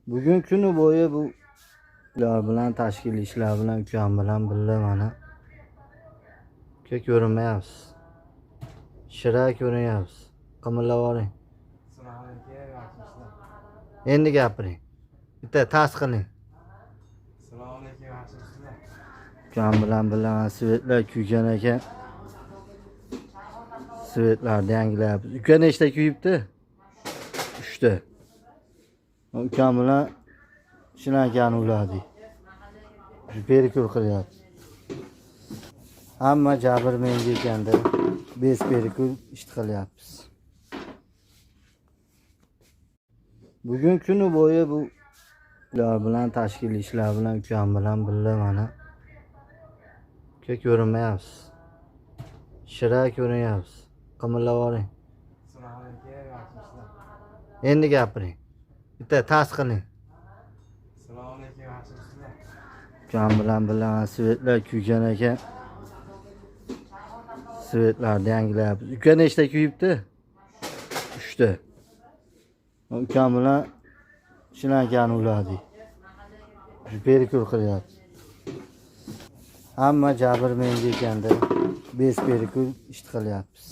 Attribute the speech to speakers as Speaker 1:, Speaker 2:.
Speaker 1: Bugun kuni bo'yi bu ular bilan tashkil ishlar bilan ukam bilan birga mana ko'rinmayapsiz. Shira ko'rinyapsiz. Qimirlab oling.
Speaker 2: Assalomu alaykum, yaxshimisizlar?
Speaker 1: Endi gapiring. Bitta tasdiqing.
Speaker 2: Assalomu alaykum, yaxshimisizlar?
Speaker 1: Ukam bilan birga svetlar kuygan ekan. Svetlarni yangilayapmiz. Uka nechta kuyibdi? 3 ta. Ukam bilan shinankani uladik. Perikul qilyapti. Hamma jabr menga ekanda, bez perikul ish qilyapmiz. Bugun kuni bo'yi bu ular bilan tashkil ishlar bilan ukam bilan birga mana ko'rinmayapsiz. Shira ko'rinyapsiz. Qimirlab oling.
Speaker 2: Assalomu alaykum, yaxshimisizlar?
Speaker 1: Endi gapiring. Bitta tasdiqing.
Speaker 2: Assalomu alaykum, yaxshimisizlar?
Speaker 1: Ukam bilan birga svetlar kuygan ekan. Svetlarni yangilayapmiz. Uka nechta kuyibdi? 3 ta. Ukam bilan shinankani uladik. Perikul qilyapti. Hamma jabr menga ekanda, bez perikul ish qilyapmiz.